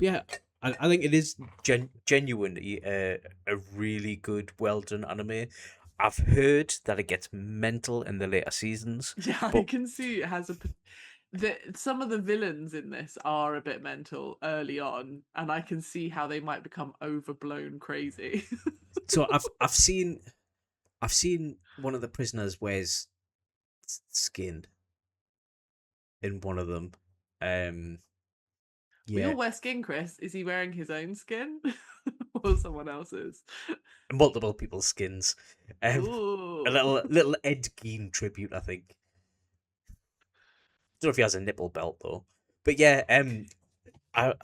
yeah, I think it is genuinely a really good, well done anime. I've heard that it gets mental in the later seasons, Yeah, I but can see it has some of the villains in this are a bit mental early on, and I can see how they might become overblown crazy. so I've seen one of the prisoners wears skin in one of them. Um, We yeah, all wear skin, Chris. Is he wearing his own skin or someone else's? multiple people's skins. Um, a Ooh. little Ed Gein tribute, I think. Don't know if he has a nipple belt though, but yeah, I,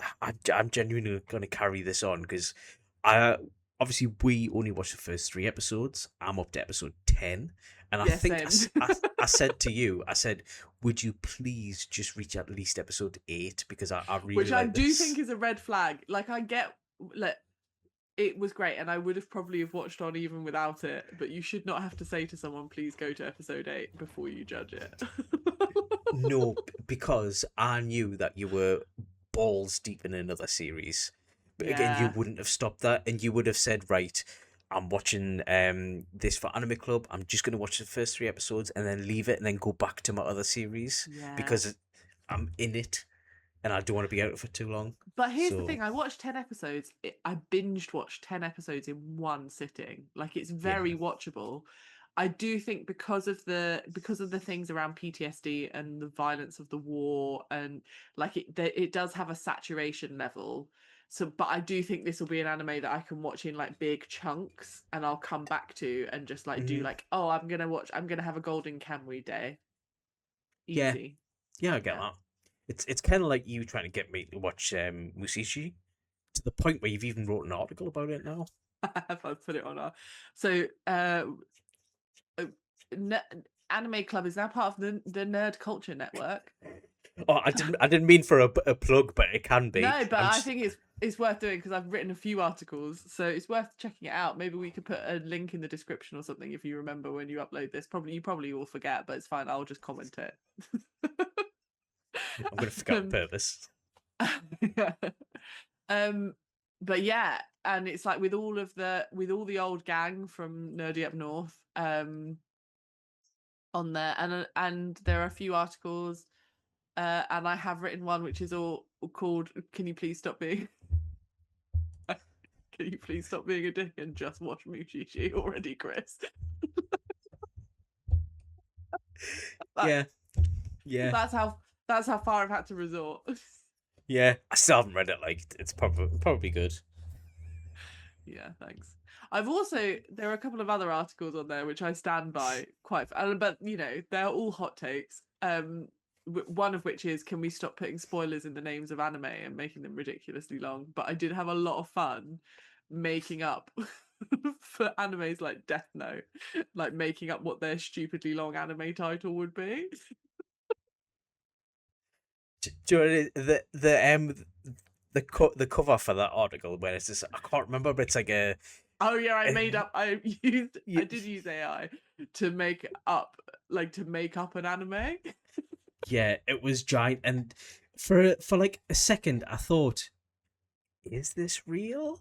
I'm genuinely going to carry this on because I obviously we only watched the first 3 episodes. I'm up to episode 10, and I Yeah, think same. I said to you, I said, would you please just reach at least episode 8 because I really Which I like do think this. is a red flag. Like I get like it was great and I would have probably have watched on even without it, but you should not have to say to someone, please go to episode 8 before you judge it. No, because I knew that you were balls deep in another series. But again, you Yeah. wouldn't have stopped that, and you would have said, "Right, I'm watching this for Anime Club. I'm just going to watch the first 3 episodes and then leave it, and then go back to my other series Yeah. because I'm in it, and I don't want to be out of it for too long." But here's the So thing, I watched 10 episodes. I binged watched 10 episodes in one sitting. Like it's yeah, very watchable. I do think because of the things around PTSD and the violence of the war and like it does have a saturation level. So but I do think this will be an anime that I can watch in like big chunks and I'll come back to and just like do hmm, like, oh, I'm gonna have a Golden Kamuyyyyy day. yeah, Easy. yeah, I get Yeah. that. It's kind of like you trying to get me to watch Musishi to the point where you've even wrote an article about it now. I've put it on our so uh, N- Anime Club is now part of the Nerd Culture Network. Oh, I didn't mean for a plug, but it can be. No, but I'm I just think it's worth doing because I've written a few articles, so it's worth checking it out. Maybe we could put a link in the description or something if you remember when you upload this. You probably will forget, but it's fine. I'll just comment it. I'm gonna forget on um, purpose. yeah. um, but yeah, and it's like with all the old gang from Nerdy Up North on there, and there are a few articles. And I have written one which is all called "Can you please stop being? Can you please stop being a dick and just watch Mushishi already, Chris?" That Yeah, yeah, that's how far I've had to resort. yeah. I still haven't read it. Like it's probably good. Yeah, thanks. I've also there are a couple of other articles on there which I stand by quite, but you know they're all hot takes. One of which is, can we stop putting spoilers in the names of anime and making them ridiculously long? But I did have a lot of fun making up for animes like Death Note, like making up what their stupidly long anime title would be. Do you know what it is? The cover for that article where it's just I can't remember, but it's like Oh yeah, a I did use AI to make up an anime. yeah, it was giant, and For like a second, I thought, is this real?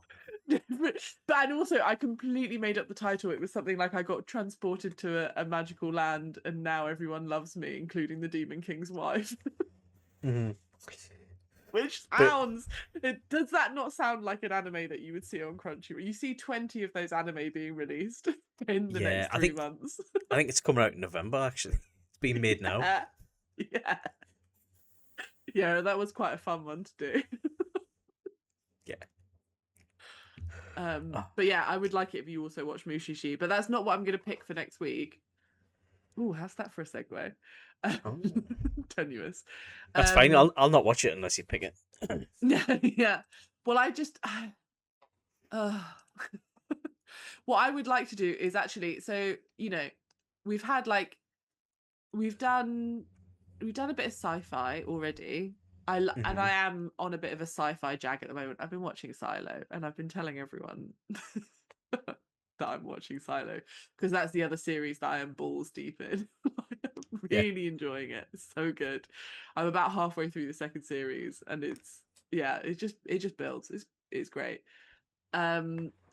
But and also I completely made up the title. It was something like I got transported to a magical land and now everyone loves me, including the Demon King's wife. Mm-hmm. Which But sounds, does that not sound like an anime that you would see on Crunchyroll? You see 20 of those anime being released in the yeah, next 3 months. I think it's coming out in November. Actually, it's being made now. Yeah. Yeah. Yeah, that was quite a fun one to do. Yeah. Oh, But yeah, I would like it if you also watch Mushishi, but that's not what I'm going to pick for next week. Ooh, how's that for a segue? oh. Tenuous. That's fine. Um, I'll not watch it unless you pick it. yeah, yeah. Well, uh, what I would like to do is actually, so we've had like we've done a bit of sci-fi already. And Hmm. I am on a bit of a sci-fi jag at the moment. I've been watching Silo, and I've been telling everyone that I'm watching Silo because that's the other series that I am balls deep in. I'm Yeah. really enjoying it. It's so good. I'm about halfway through the second series, and it just builds. It's great.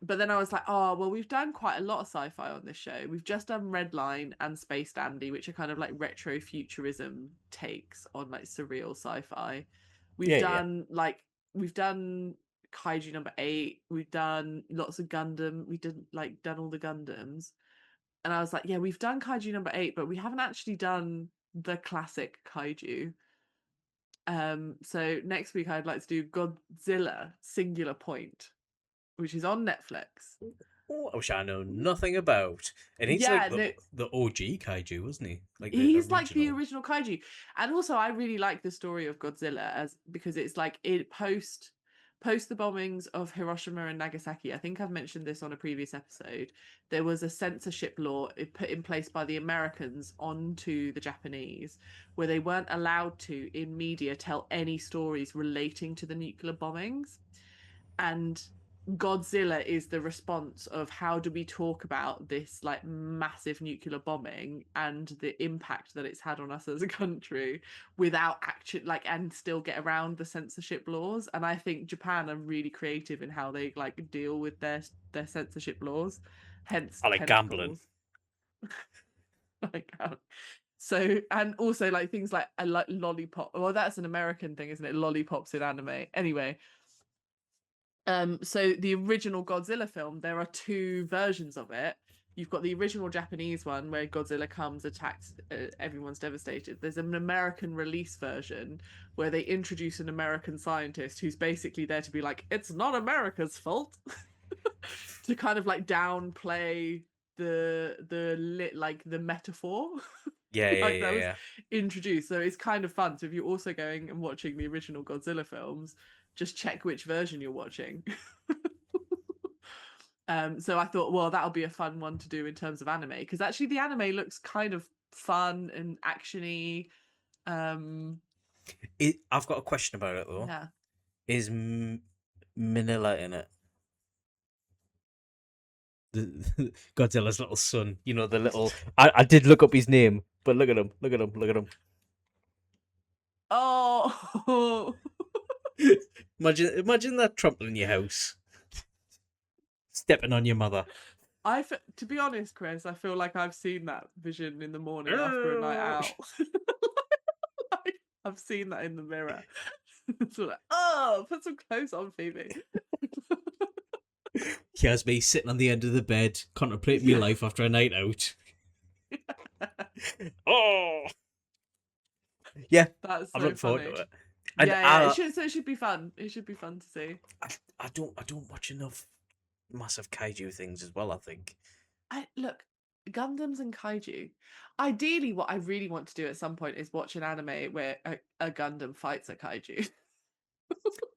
But then I was like, oh well, we've done quite a lot of sci-fi on this show. We've just done Redline and Space Dandy, which are kind of like retro futurism takes on like surreal sci-fi. We've Yeah. Yeah. done Kaiju number 8. We've done lots of Gundam. We did like done all the Gundams, and I was like, yeah, we've done Kaiju number 8, but we haven't actually done the classic Kaiju. So next week I'd like to do Godzilla Singular Point, which is on Netflix. Oh, which I know nothing about. And he's like Yeah, no, the OG kaiju, wasn't he? Like the he's like the original. original kaiju. And also I really like the story of Godzilla as because it's like it post the bombings of Hiroshima and Nagasaki. I think I've mentioned this on a previous episode. There was a censorship law put in place by the Americans onto the Japanese where they weren't allowed to in media tell any stories relating to the nuclear bombings. And Godzilla is the response of how do we talk about this like massive nuclear bombing and the impact that it's had on us as a country without actually like and still get around the censorship laws. And I think Japan are really creative in how they like deal with their censorship laws, hence I like gambling. tentacles. Like so and also like things like I like lollipop. Well, that's an American thing, isn't it? Lollipops in anime. Anyway, so the original Godzilla film, there are 2 versions of it. You've got the original Japanese one where Godzilla comes, attacks, everyone's devastated. There's an American release version where they introduce an American scientist who's basically there to be like, it's not America's fault, to kind of like downplay the metaphor. Yeah, yeah, Like that yeah, was yeah. introduced. So it's kind of fun. So if you're also going and watching the original Godzilla films, just check which version you're watching. So I thought, well, that'll be a fun one to do in terms of anime because actually the anime looks kind of fun and actiony. Um, I've got a question about it though. yeah. Is Manila in it? Godzilla's little son. You know the little. I did look up his name, but look at him. Look at him. Look at him. Oh, Imagine that trampling your house, stepping on your mother. to be honest, Chris, I feel like I've seen that vision in the morning after a night Oh. out. Like, I've seen that in the mirror. So like, oh, put some clothes on, Phoebe. Here's me sitting on the end of the bed, contemplating my Yeah. life after a night out. Oh, yeah, That's I'm so looking forward to funny. it. And Yeah, yeah. It should be fun. It should be fun to see. I don't watch enough massive kaiju things as well. I think. I look, Gundams and kaiju. Ideally, what I really want to do at some point is watch an anime where a Gundam fights a kaiju,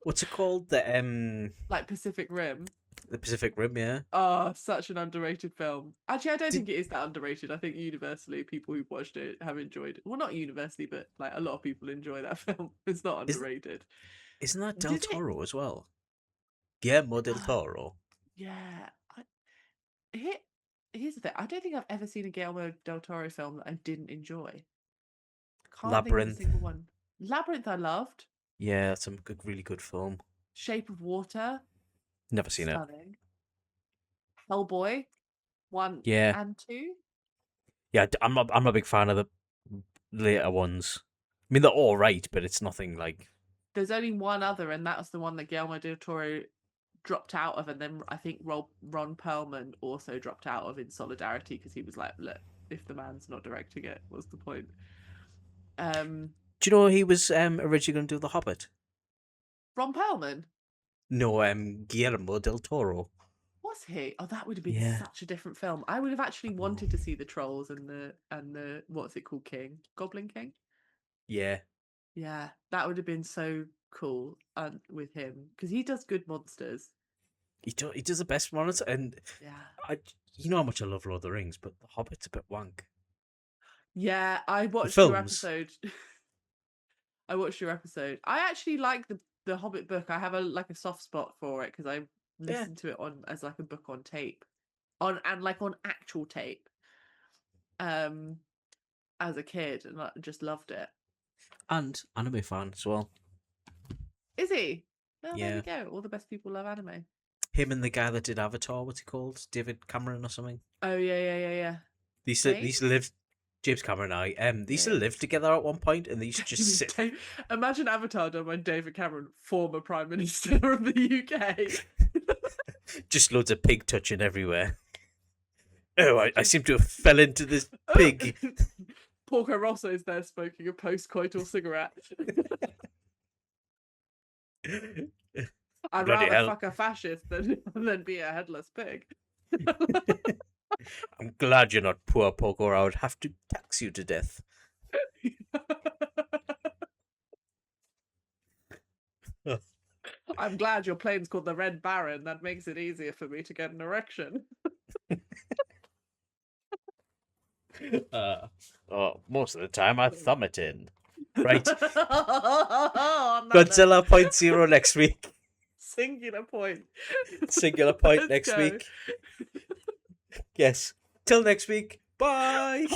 What's it called? like Pacific Rim. The Pacific Rim. Yeah. Oh, such an underrated film. Actually, I don't Did think it is that underrated. I think universally, people who've watched it have enjoyed it. Well, not universally, but like a lot of people enjoy that film. It's not is underrated. isn't that Del Did it? Toro as well? Guillermo del Uh, Toro. yeah. Here, here's the thing. I don't think I've ever seen a Guillermo del Toro film that I didn't enjoy. Can't think of a Labyrinth. single one. Labyrinth, I loved. Yeah, that's a good, really good film. Shape of Water, Never seen it. stunning. Hellboy, 1 Yeah, and 2. yeah. I'm a big fan of the later ones. I mean, they're all right, but it's nothing like. There's only one other, and that was the one that Guillermo del Toro dropped out of, and then I think Ron Perlman also dropped out of in solidarity because he was like, "Look, if the man's not directing it, what's the point?" Do you know he was originally going to do The Hobbit? Ron Perlman, No, Guillermo del Toro. was he? Oh, that would have been Yeah. such a different film. I would have actually wanted to see the trolls and the what's it called, King, Goblin King. Yeah. Yeah, that would have been so cool with him because he does good monsters. He does the best ones, and Yeah. you know how much I love Lord of the Rings, but The Hobbit's a bit wank. Yeah, I The watched your films, episode. I watched your episode. I actually like the Hobbit book. I have a soft spot for it because I yeah, listened to it on as like a book on tape, on actual tape, um, as a kid, and I just loved it. and anime fan as well. Is he? Well, there we Yeah, go. All the best people love anime. him and the guy that did Avatar, what's he called? David Cameron or something. Oh yeah. They used to James. live. James Cameron and they used to live James. together at one point, and they used to just sit. Imagine Avatar done by David Cameron, former Prime Minister of the UK. Just loads of pig touching everywhere. Oh, I seem to have fell into this pig. Porco Rosso's there smoking a post-coital cigarette. I'd Bloody rather hell. fuck a fascist than be a headless pig. I'm glad you're not poor Pogo, or I would have to tax you to death. I'm glad your plane's called the Red Baron. That makes it easier for me to get an erection. Most of the time I thumb it in. Right. On that Godzilla point zero next week. singular point. Singular point Let's next go. week. Yes. Till next week. Bye.